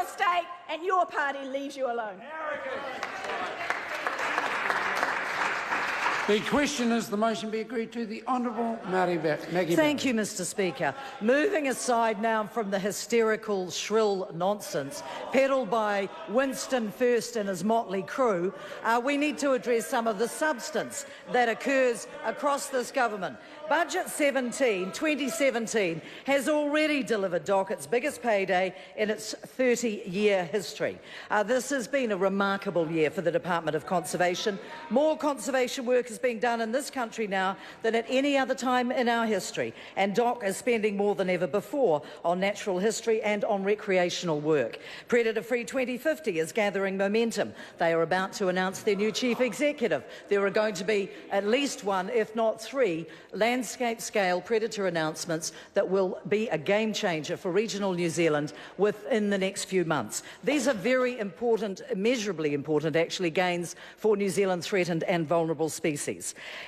mistake and your party leaves you alone. The question is the motion be agreed to. The Honourable Maggie Barry. Thank you, Mr Speaker. Moving aside now from the hysterical, shrill nonsense peddled by Winston First and his motley crew, we need to address some of the substance that occurs across this government. Budget 2017 has already delivered DOC its biggest payday in its 30-year history. This has been a remarkable year for the Department of Conservation. More conservation work is being done in this country now than at any other time in our history, and DOC is spending more than ever before on natural history and on recreational work. Predator-Free 2050 is gathering momentum. They are about to announce their new chief executive. There are going to be at least one, if not three, landscape-scale predator announcements that will be a game-changer for regional New Zealand within the next few months. These are very important, immeasurably important, actually, gains for New Zealand threatened and vulnerable species.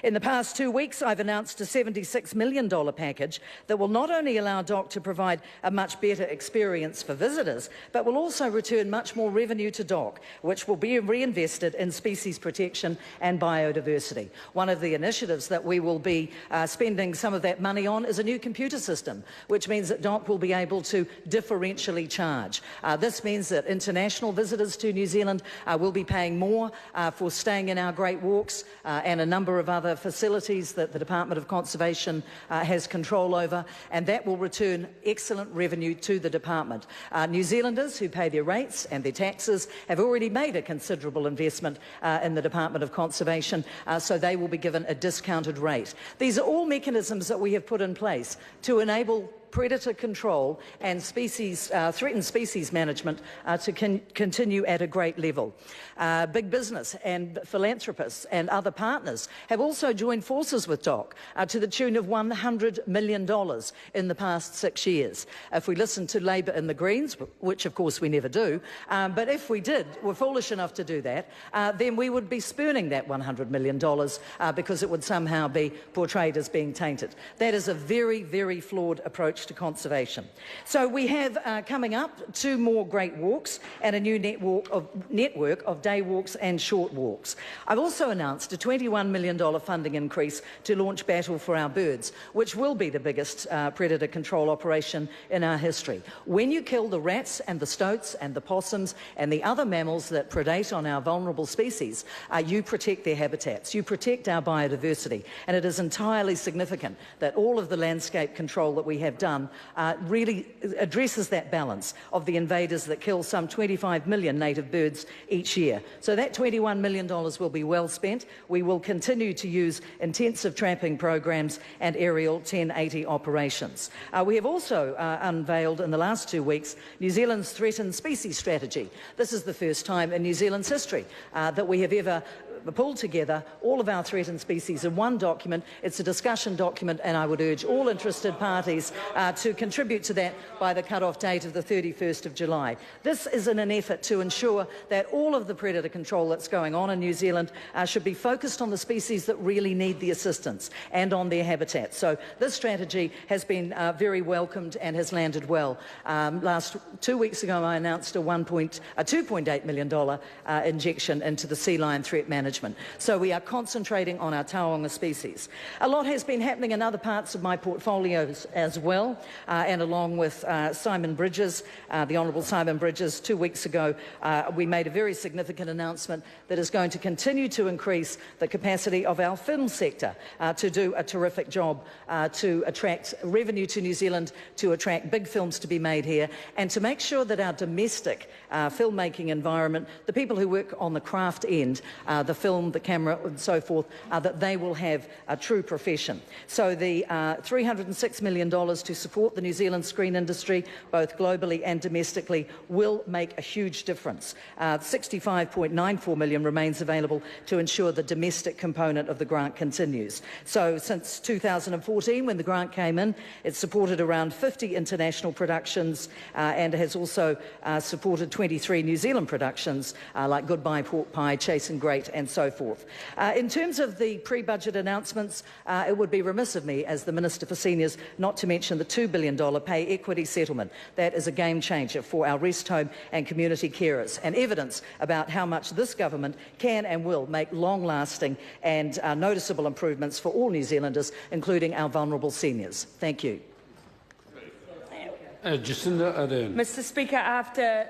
In the past 2 weeks, I've announced a $76 million package that will not only allow DOC to provide a much better experience for visitors, but will also return much more revenue to DOC, which will be reinvested in species protection and biodiversity. One of the initiatives that we will be spending some of that money on is a new computer system, which means that DOC will be able to differentially charge. This means that international visitors to New Zealand will be paying more for staying in our great walks and a number of other facilities that the Department of Conservation has control over, and that will return excellent revenue to the department. New Zealanders who pay their rates and their taxes have already made a considerable investment in the Department of Conservation, so they will be given a discounted rate. These are all mechanisms that we have put in place to enable predator control and threatened species management to continue at a great level. Big business and philanthropists and other partners have also joined forces with DOC to the tune of $100 million in the past 6 years. If we listen to Labor and the Greens, which of course we never do, but if we were foolish enough to do that, then we would be spurning that $100 million because it would somehow be portrayed as being tainted. That is a very, very flawed approach to conservation. So we have coming up 2 more great walks and a new network of day walks and short walks. I've also announced a $21 million funding increase to launch Battle for Our Birds, which will be the biggest predator control operation in our history. When you kill the rats and the stoats and the possums and the other mammals that predate on our vulnerable species, you protect their habitats, you protect our biodiversity, and it is entirely significant that all of the landscape control that we have done really addresses that balance of the invaders that kill some 25 million native birds each year. So that $21 million will be well spent. We will continue to use intensive trapping programs and aerial 1080 operations. We have also unveiled in the last 2 weeks New Zealand's threatened species strategy. This is the first time in New Zealand's history that we have ever pulled together all of our threatened species in one document. It's a discussion document, and I would urge all interested parties to contribute to that by the cut-off date of the 31st of July. This is in an effort to ensure that all of the predator control that's going on in New Zealand should be focused on the species that really need the assistance and on their habitats. So this strategy has been very welcomed and has landed well. 2 weeks ago I announced a $2.8 million injection into the sea lion threat management. So we are concentrating on our taonga species. A lot has been happening in other parts of my portfolios as well, and along with Simon Bridges, the Honourable Simon Bridges, 2 weeks ago we made a very significant announcement that is going to continue to increase the capacity of our film sector to do a terrific job to attract revenue to New Zealand, to attract big films to be made here, and to make sure that our domestic filmmaking environment, the people who work on the craft end, the film, the camera and so forth, that they will have a true profession. So the $306 million to support the New Zealand screen industry, both globally and domestically, will make a huge difference. $65.94 million remains available to ensure the domestic component of the grant continues. So since 2014, when the grant came in, it's supported around 50 international productions and has also supported 23 New Zealand productions like Goodbye Pork Pie, Chasing Great and and so forth. In terms of the pre-budget announcements, it would be remiss of me as the Minister for Seniors not to mention the $2 billion pay equity settlement. That is a game changer for our rest home and community carers, and evidence about how much this government can and will make long-lasting and noticeable improvements for all New Zealanders, including our vulnerable seniors. Thank you. Jacinda Ardern. Mr. Speaker, after